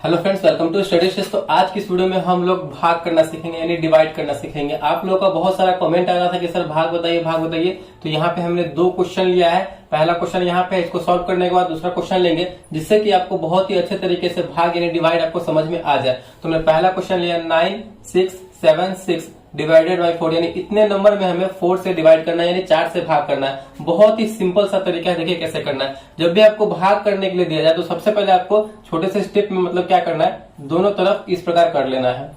Hello friends, welcome to study stage. तो आज की इस वीडियो में हम लोग भाग करना सीखेंगे, यानी डिवाइड करना सीखेंगे। आप लोगों का बहुत सारा कमेंट आ रहा था कि सर भाग बताइए भाग बताइए। तो यहाँ पे हमने दो क्वेश्चन लिया है। पहला क्वेश्चन यहाँ पे, इसको सॉल्व करने के बाद दूसरा क्वेश्चन लेंगे, जिससे कि आपको बहुत ही अच्छे तरीके से भाग यानी डिवाइड आपको समझ में आ जाए। तो हमने पहला क्वेश्चन लिया 9 6 7 6 डिवाइडेड बाई 4, यानी इतने नंबर में हमें 4 से डिवाइड करना है, यानी 4 से भाग करना है। बहुत ही सिंपल सा तरीका है, देखिए कैसे करना है। जब भी आपको भाग करने के लिए दिया जाए तो सबसे पहले आपको छोटे से स्टेप में मतलब क्या करना है, दोनों तरफ इस प्रकार कर लेना है।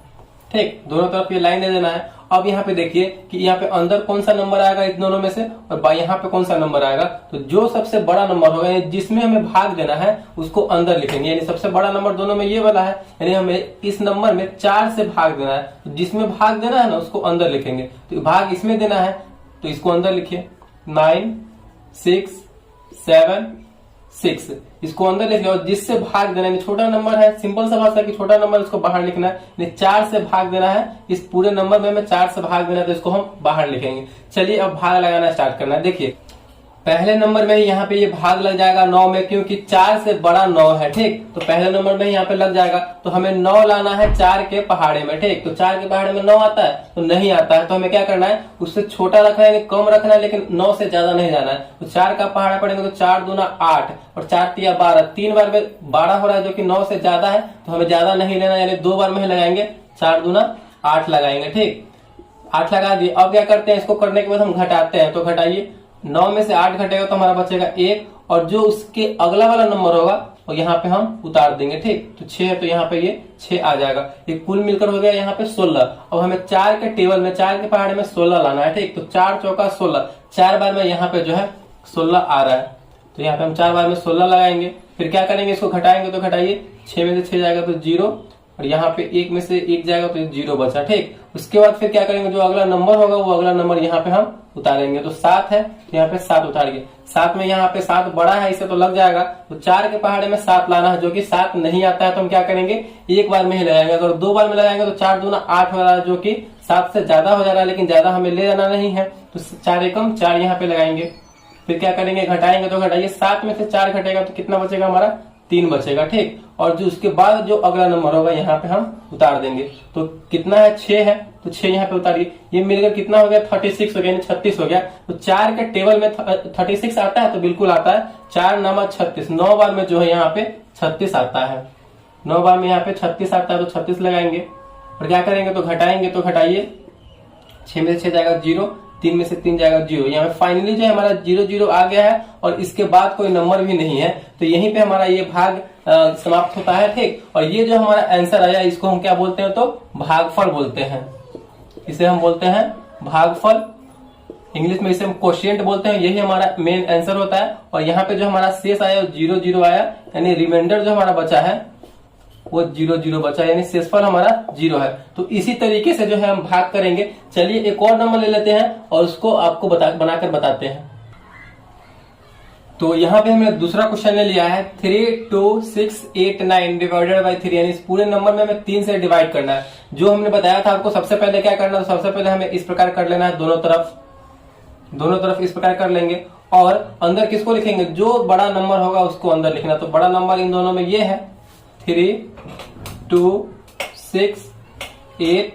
ठीक, दोनों तरफ ये लाइन दे देना है। अब यहाँ पे देखिए कि यहाँ पे अंदर कौन सा नंबर आएगा इन दोनों में से, और यहाँ पे कौन सा नंबर आएगा। तो जो सबसे बड़ा नंबर होगा, यानी जिसमें हमें भाग देना है, उसको अंदर लिखेंगे। यानी सबसे बड़ा नंबर दोनों में ये वाला है, यानी हमें इस नंबर में 4 से भाग देना है। तो जिसमें भाग देना है ना, उसको अंदर लिखेंगे। तो भाग इसमें देना है तो इसको अंदर लिखिए, 9 6 7 6, इसको अंदर लिख लो। और जिससे भाग देना है, छोटा नंबर है, सिंपल सा भाषा कि छोटा नंबर उसको बाहर लिखना है। 4 से भाग देना है, इस पूरे नंबर में हमें 4 से भाग देना है, तो इसको हम बाहर लिखेंगे। चलिए अब भाग लगाना स्टार्ट करना है। देखिए पहले नंबर में ही यहाँ पे ये भाग लग जाएगा 9 में, क्योंकि 4 से बड़ा 9 है। ठीक, तो पहले नंबर में यहाँ पे लग जाएगा। तो हमें 9 लाना है 4 के पहाड़े में। ठीक, तो 4 के पहाड़े में 9 आता है, तो नहीं आता है। तो हमें क्या करना है, उससे छोटा रखना है, कम रखना है, लेकिन 9 से ज्यादा नहीं जाना है। तो 4 का पहाड़ा पड़ेगा तो 4 दूना 8 और 4 तिया 12, 3 बार में 12 हो रहा है, जो कि 9 से ज्यादा है। तो हमें ज्यादा नहीं लेना, यानी 2 बार में ही लगाएंगे। 4 दूना 8 लगाएंगे। ठीक, 8 लगा दिए। अब क्या करते हैं, इसको करने के बाद हम घटाते हैं। तो घटाइए, 9 में से 8 घटेगा तो हमारा बचेगा 1, और जो उसके अगला वाला नंबर होगा और यहाँ पे हम उतार देंगे। ठीक, तो 6 है तो यहाँ पे ये 6 आ जाएगा। ये कुल मिलकर हो गया यहाँ पे 16। अब हमें 4 के टेबल में, 4 के पहाड़े में 16 लाना है। ठीक, तो 4 चौका 16, 4 बार में यहाँ पे जो है 16 आ रहा है। तो यहाँ पे हम 4 बार में 16 लगाएंगे। फिर क्या करेंगे, इसको घटाएंगे। तो घटाइए, 6 में से 6 जाएगा तो 0, और यहाँ पे 1 में से 1 जाएगा तो 0 बचा। ठीक, उसके बाद फिर क्या करेंगे, जो अगला नंबर होगा वो अगला नंबर यहाँ पे हम उतारेंगे। तो 7 है तो यहाँ पे 7 उतारिए। 7 में यहाँ पे 7 बड़ा है, इसे तो लग जाएगा। तो 4 के पहाड़े में 7 लाना है, जो कि 7 नहीं आता है। तो हम क्या करेंगे, एक बार में ही लगाएंगे। अगर 2 बार में लगाएंगे तो 4 दूना 8 हो रहा है, जो कि 7 से ज्यादा हो जा रहा है, लेकिन ज्यादा हमें ले जाना नहीं है। तो 4 एकम 4 यहाँ पे लगाएंगे। फिर क्या करेंगे, घटाएंगे। तो घटाइए, 7 में से 4 घटेगा तो कितना बचेगा, हमारा 3 बचेगा। ठीक, और जो उसके बाद जो अगला नंबर होगा यहाँ पे हम उतार देंगे। तो कितना है, 6 है, तो 6 यहाँ पे उतारिए। ये मिलकर कितना हो गया, 36 हो गया, यानी 36 हो गया। तो 4 के टेबल में 36 आता है, तो बिल्कुल आता है। 4 9 36, 9 बार में जो है यहाँ पे 36 आता है। 9 बार में यहाँ पे 36 आता है, तो 36 लगाएंगे। और क्या करेंगे, तो घटाएंगे। तो घटाइए, 6 में से 6 जाएगा 0, 3 में से 3 जाएगा 0। यहाँ पे फाइनली जो है हमारा 0 0 आ गया है, और इसके बाद कोई नंबर भी नहीं है। तो यहीं पे हमारा ये भाग समाप्त होता है। ठीक, और ये जो हमारा आंसर आया, इसको हम क्या बोलते हैं, तो भागफल बोलते हैं। इसे हम बोलते हैं भागफल, इंग्लिश में इसे हम क्वोशिएंट बोलते हैं। यही हमारा मेन आंसर होता है। और यहाँ पे जो हमारा शेष आया 0 0 आया, यानी रिमाइंडर जो हमारा बचा है वो 0 0 बचा, यानी शेषफल हमारा 0 है। तो इसी तरीके से जो है हम भाग करेंगे। चलिए एक और नंबर ले लेते हैं और उसको आपको बनाकर बताते हैं। तो यहाँ पे हमने दूसरा क्वेश्चन ले लिया है 3 2 6 8 9 डिवाइडेड बाई 3, यानी इस पूरे नंबर में हमें 3 से डिवाइड करना है। जो हमने बताया था आपको, सबसे पहले क्या करना है, तो सबसे पहले हमें इस प्रकार कर लेना है, दोनों तरफ इस प्रकार कर लेंगे। और अंदर किसको लिखेंगे, जो बड़ा नंबर होगा उसको अंदर लिखना। तो बड़ा नंबर इन दोनों में ये है 3 2 6 8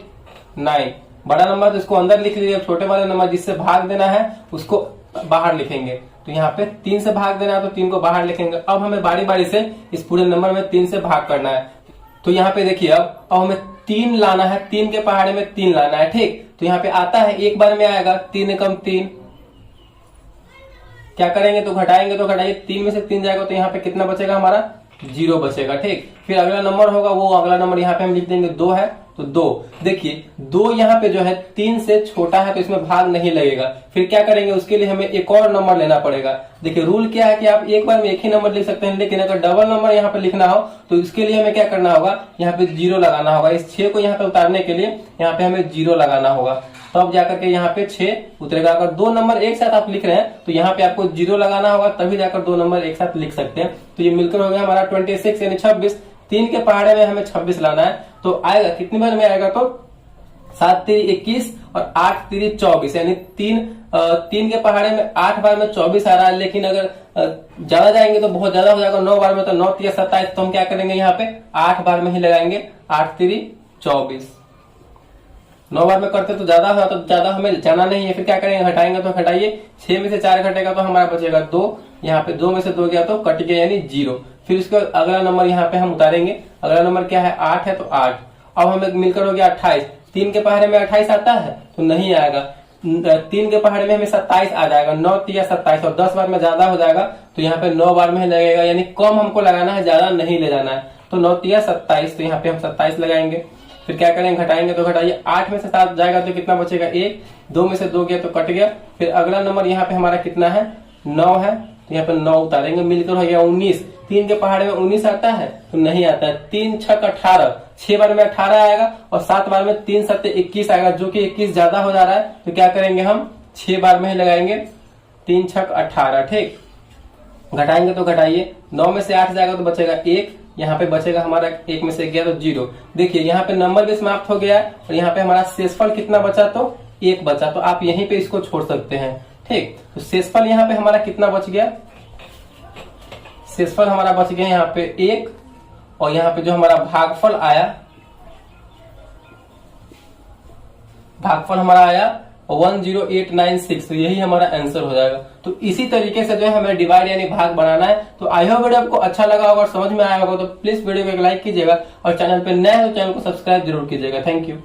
9, बड़ा नंबर तो इसको अंदर लिख लीजिए। छोटे वाले नंबर जिससे भाग देना है उसको बाहर लिखेंगे। तो यहाँ पे 3 से भाग देना है, तो 3 को बाहर लिखेंगे। अब हमें बारी बारी से इस पूरे नंबर में 3 से भाग करना है। तो यहाँ पे देखिए, अब हमें 3 लाना है, 3 के पहाड़े में 3 लाना है। ठीक, तो यहाँ पे आता है, एक बार में आएगा 3 एकम 3। क्या करेंगे, तो घटाएंगे। तो घटाइए, 3 में से 3 जाएगा तो यहाँ पे कितना बचेगा, हमारा 0 बचेगा। ठीक, फिर अगला नंबर होगा, वो अगला नंबर यहाँ पे हम लिख देंगे 2 है, तो 2। देखिए 2 यहाँ पे जो है 3 से छोटा है, तो इसमें भाग नहीं लगेगा। फिर क्या करेंगे, उसके लिए हमें एक और नंबर लेना पड़ेगा। देखिए रूल क्या है कि आप एक बार में एक ही नंबर लिख सकते हैं, लेकिन अगर डबल नंबर यहाँ पे लिखना हो तो इसके लिए हमें क्या करना होगा, यहाँ पे 0 लगाना होगा। इस 6 को यहाँ पे उतारने के लिए यहाँ पे हमें 0 लगाना होगा, तब जाकर के यहाँ पे 6 उतरेगा। अगर 2 नंबर एक साथ आप लिख रहे हैं तो यहाँ पे आपको 0 लगाना होगा, तभी जाकर 2 नंबर एक साथ लिख सकते हैं। तो ये मिलकर हो गया हमारा 26 यानी 26। 3 के पहाड़े में हमें 26 लाना है। तो आएगा कितनी बार में आएगा, तो 7 3 21 और 8 3 24, यानी तीन के पहाड़े में 8 बार में 24 आ रहा है। लेकिन अगर ज्यादा जाएंगे तो बहुत ज्यादा हो जाएगा, 9 बार में तो 9 3 27, तो हम क्या करेंगे यहाँ पे 8 बार में ही लगाएंगे, 8 3 24। 9 बार में करते तो ज्यादा हो, तो ज्यादा हमें जाना नहीं है, फिर क्या करेंगे घटाएंगे तो घटाइए, 6 में से 4 घटेगा तो हमारा बचेगा 2, यहाँ पे 2 में से 2 गया तो कट गया यानी 0। फिर उसके बाद अगला नंबर यहाँ पे हम उतारेंगे, अगला नंबर क्या है 8 है तो 8। अब हमें मिलकर हो गया 28, 3 के पहाड़े में 28 आता है तो नहीं आएगा, 3 के पहाड़े में हमें 27 आ जाएगा, 9 3 27, और 10 बार में ज्यादा हो जाएगा तो यहाँ पे 9 बार में ही लगेगा, यानी कम हमको लगाना है, ज्यादा नहीं ले जाना है। तो 9 3 27, तो यहाँ पे हम 27 लगाएंगे। फिर क्या करेंगे घटाएंगे तो घटाइए, 8 में से 7 जाएगा तो कितना बचेगा 1, 2 में से 2 गया तो कट गया। फिर अगला नंबर यहाँ पे हमारा कितना है 9 है, तो यहाँ पे 9 उतारेंगे, मिलकर हो गया 19। 3 के पहाड़े में 19 आता है तो नहीं आता है, 3 6 18, 6 बार में 18 आएगा और 7 बार में 3 7 21 आएगा, जो कि 21 ज्यादा हो जा रहा है, तो क्या करेंगे हम 6 बार में ही लगाएंगे, 3 6 18। ठीक, घटाएंगे तो घटाइए, 9 में से 8 जाएगा तो बचेगा 1, यहाँ पे बचेगा हमारा 1 में से गया तो 0। देखिए यहाँ पे नंबर भी समाप्त हो गया है और यहाँ पे हमारा शेषफल कितना बचा, तो 1 बचा, तो आप यहीं पे इसको छोड़ सकते हैं। ठीक, तो शेषफल यहाँ पे हमारा कितना बच गया, शेषफल हमारा बच गया यहाँ पे 1, और यहाँ पे जो हमारा भागफल आया, भागफल हमारा आया 10896, तो यही हमारा आंसर हो जाएगा। तो इसी तरीके से जो है हमें डिवाइड यानी भाग बनाना है। तो आई होप वीडियो आपको अच्छा लगा होगा और समझ में आया होगा, तो प्लीज वीडियो को एक लाइक कीजिएगा और चैनल पे नए हो तो चैनल को सब्सक्राइब जरूर कीजिएगा। Thank you.